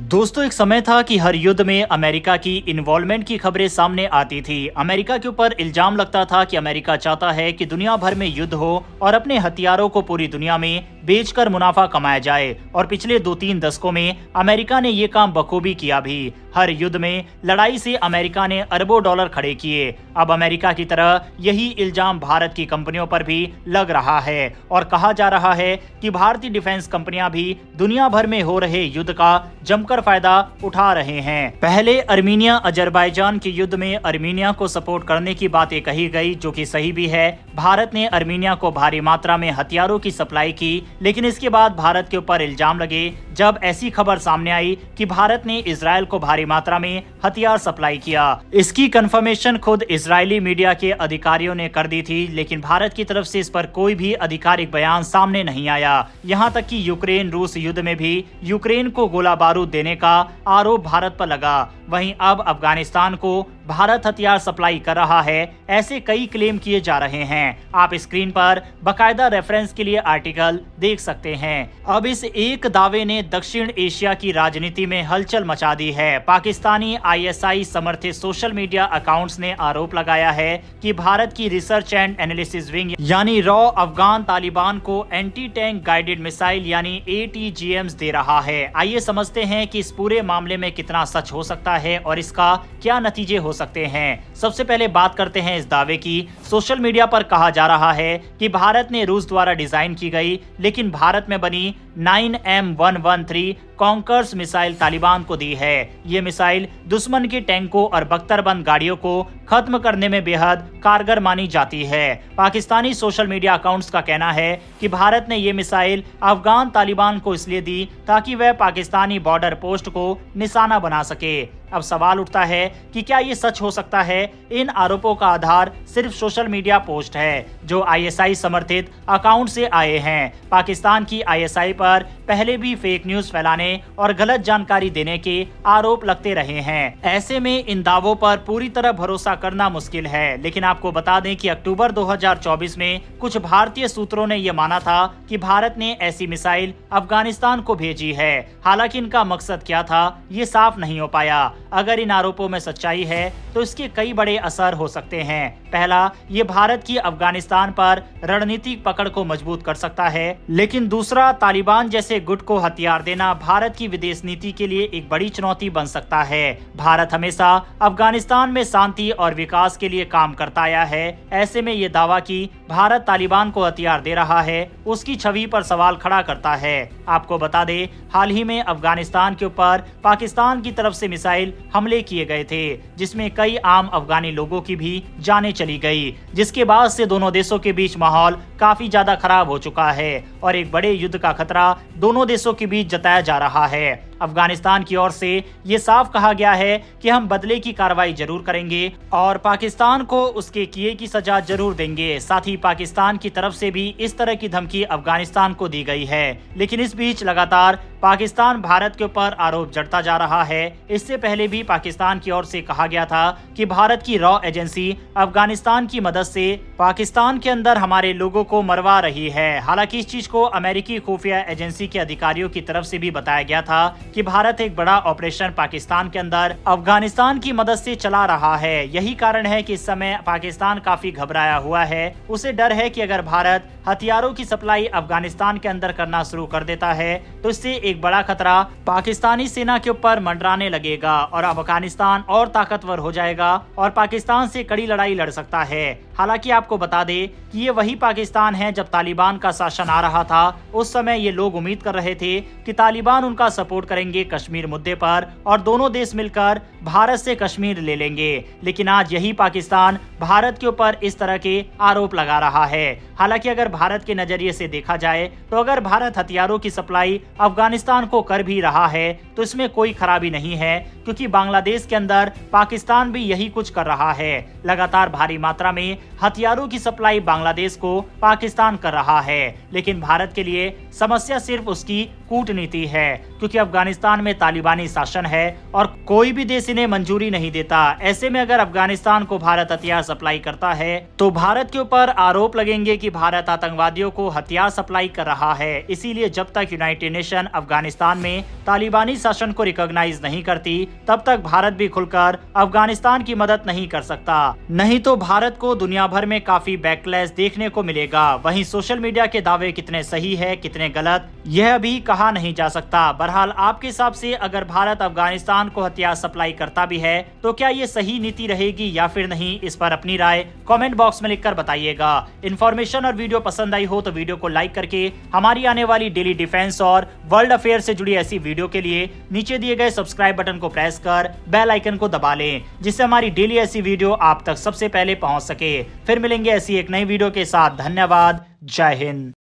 दोस्तों, एक समय था कि हर युद्ध में अमेरिका की इन्वॉल्वमेंट की खबरें सामने आती थी। अमेरिका के ऊपर इल्जाम लगता था कि अमेरिका चाहता है कि दुनिया भर में युद्ध हो और अपने हथियारों को पूरी दुनिया में बेचकर मुनाफा कमाया जाए। और पिछले 2-3 दशकों में अमेरिका ने ये काम बखूबी किया भी। हर युद्ध में लड़ाई से अमेरिका ने अरबों डॉलर खड़े किए। अब अमेरिका की तरह यही इल्जाम भारत की कंपनियों पर भी लग रहा है और कहा जा रहा है कि भारतीय डिफेंस कंपनियां भी दुनिया भर में हो रहे युद्ध का जमकर फायदा उठा रहे हैं। पहले अर्मीनिया अजरबैजान के युद्ध में अर्मीनिया को सपोर्ट करने की बातें कही गई, जो कि सही भी है। भारत ने अर्मीनिया को भारी मात्रा में हथियारों की सप्लाई की, लेकिन इसके बाद भारत के ऊपर इल्जाम लगे जब ऐसी खबर सामने आई कि भारत ने इजराइल को भारी मात्रा में हथियार सप्लाई किया। इसकी कंफर्मेशन खुद इजरायली मीडिया के अधिकारियों ने कर दी थी, लेकिन भारत की तरफ से इस पर कोई भी आधिकारिक बयान सामने नहीं आया। यहाँ तक कि यूक्रेन रूस युद्ध में भी यूक्रेन को गोला बारूद देने का आरोप भारत पर लगा। वहीं अब अफगानिस्तान को भारत हथियार सप्लाई कर रहा है, ऐसे कई क्लेम किए जा रहे हैं। आप स्क्रीन पर बकायदा रेफरेंस के लिए आर्टिकल देख सकते हैं। अब इस एक दावे ने दक्षिण एशिया की राजनीति में हलचल मचा दी है। पाकिस्तानी आईएसआई समर्थित सोशल मीडिया अकाउंट्स ने आरोप लगाया है कि भारत की रिसर्च एंड एनालिसिस विंग यानी रॉ अफगान तालिबान को एंटी टैंक गाइडेड मिसाइल यानी ATGMs दे रहा है। आइए समझते हैं कि इस पूरे मामले में कितना सच हो सकता है और इसका क्या नतीजे हो सकते हैं। सबसे पहले बात करते हैं इस दावे की। सोशल मीडिया पर कहा जा रहा है कि भारत ने रूस द्वारा डिजाइन की गई लेकिन भारत में बनी 9M113 कॉन्कर्स मिसाइल तालिबान को दी है। ये मिसाइल दुश्मन के टैंकों और बख्तरबंद गाड़ियों को खत्म करने में बेहद कारगर मानी जाती है। पाकिस्तानी सोशल मीडिया अकाउंट्स का कहना है कि भारत ने ये मिसाइल अफगान तालिबान को इसलिए दी ताकि वह पाकिस्तानी बॉर्डर पोस्ट को निशाना बना सके। अब सवाल उठता है कि क्या ये सच हो सकता है? इन आरोपों का आधार सिर्फ सोशल मीडिया पोस्ट है जो ISI समर्थित अकाउंट से आए हैं। पाकिस्तान की ISI पर पहले भी फेक न्यूज फैलाने और गलत जानकारी देने के आरोप लगते रहे हैं। ऐसे में इन दावों पर पूरी तरह भरोसा करना मुश्किल है। लेकिन आपको बता दें कि अक्टूबर 2024 में कुछ भारतीय सूत्रों ने यह माना था कि भारत ने ऐसी मिसाइल अफगानिस्तान को भेजी है। हालांकि इनका मकसद क्या था ये साफ नहीं हो पाया। अगर इन आरोपों में सच्चाई है तो इसके कई बड़े असर हो सकते हैं। पहला, ये भारत की अफगानिस्तान पर रणनीतिक पकड़ को मजबूत कर सकता है। लेकिन दूसरा, तालिबान जैसे गुट को हथियार देना भारत की विदेश नीति के लिए एक बड़ी चुनौती बन सकता है। भारत हमेशा अफगानिस्तान में शांति और विकास के लिए काम करता आया है। ऐसे में ये दावा कि भारत तालिबान को हथियार दे रहा है उसकी छवि पर सवाल खड़ा करता है। आपको बता दें, हाल ही में अफगानिस्तान के ऊपर पाकिस्तान की तरफ से मिसाइल हमले किए गए थे, जिसमें कई आम अफगानी लोगों की भी जानें चली गई, जिसके बाद से दोनों देशों के बीच माहौल काफी ज्यादा खराब हो चुका है और एक बड़े युद्ध का खतरा दोनों देशों के बीच जताया जा रहा है। अफगानिस्तान की ओर से ये साफ कहा गया है कि हम बदले की कार्रवाई जरूर करेंगे और पाकिस्तान को उसके किए की सजा जरूर देंगे। साथ ही पाकिस्तान की तरफ से भी इस तरह की धमकी अफगानिस्तान को दी गई है। लेकिन इस बीच लगातार पाकिस्तान भारत के ऊपर आरोप जड़ता जा रहा है। इससे पहले भी पाकिस्तान की ओर से कहा गया था कि भारत की रॉ एजेंसी अफगानिस्तान की मदद से पाकिस्तान के अंदर हमारे लोगों को मरवा रही है। हालांकि इस चीज को अमेरिकी खुफिया एजेंसी के अधिकारियों की तरफ से भी बताया गया था कि भारत एक बड़ा ऑपरेशन पाकिस्तान के अंदर अफगानिस्तान की मदद से चला रहा है। यही कारण है कि इस समय पाकिस्तान काफी घबराया हुआ है। उसे डर है कि अगर भारत हथियारों की सप्लाई अफगानिस्तान के अंदर करना शुरू कर देता है तो इससे एक बड़ा खतरा पाकिस्तानी सेना के ऊपर मंडराने लगेगा और अफगानिस्तान और ताकतवर हो जाएगा और पाकिस्तान से कड़ी लड़ाई लड़ सकता है। हालांकि आपको बता दें कि ये वही पाकिस्तान है जब तालिबान का शासन आ रहा था। उस समय ये लोग उम्मीद कर रहे थे कि तालिबान उनका सपोर्ट करेंगे कश्मीर मुद्दे पर और दोनों देश मिलकर भारत से कश्मीर ले लेंगे। लेकिन आज यही पाकिस्तान भारत के ऊपर इस तरह के आरोप लगा रहा है। हालांकि अगर भारत के नजरिए से देखा जाए तो अगर भारत हथियारों की सप्लाई अफगानिस्तान को कर भी रहा है तो इसमें कोई खराबी नहीं है, क्योंकि बांग्लादेश के अंदर पाकिस्तान भी यही कुछ कर रहा है। लगातार भारी मात्रा में हथियारों की सप्लाई बांग्लादेश को पाकिस्तान कर रहा है। लेकिन भारत के लिए समस्या सिर्फ उसकी कूटनीति है, क्योंकि अफगानिस्तान में तालिबानी शासन है और कोई भी देश इन्हें मंजूरी नहीं देता। ऐसे में अगर अफगानिस्तान को भारत हथियार सप्लाई करता है तो भारत के ऊपर आरोप लगेंगे कि भारत आतंकवादियों को हथियार सप्लाई कर रहा है। इसीलिए जब तक यूनाइटेड नेशन अफगानिस्तान में तालिबानी शासन को रिकॉग्नाइज नहीं करती, तब तक भारत भी खुलकर अफगानिस्तान की मदद नहीं कर सकता। नहीं तो भारत को दुनिया भर में काफी बैकलैश देखने को मिलेगा। वहीं सोशल मीडिया के दावे कितने सही है कितने गलत, यह अभी कहा नहीं जा सकता। बहरहाल आपके हिसाब से अगर भारत अफगानिस्तान को हथियार सप्लाई करता भी है तो क्या ये सही नीति रहेगी या फिर नहीं, इस पर अपनी राय कमेंट बॉक्स में लिखकर बताइएगा। इन्फॉर्मेशन और वीडियो पसंद आई हो तो वीडियो को लाइक करके हमारी आने वाली डेली डिफेंस और वर्ल्ड अफेयर से जुड़ी ऐसी वीडियो के लिए नीचे दिए गए सब्सक्राइब बटन को प्रेस कर बेल आइकन को दबा लें, जिससे हमारी डेली ऐसी वीडियो आप तक सबसे पहले पहुंच सके। फिर मिलेंगे ऐसी एक नई वीडियो के साथ। धन्यवाद। जय हिंद।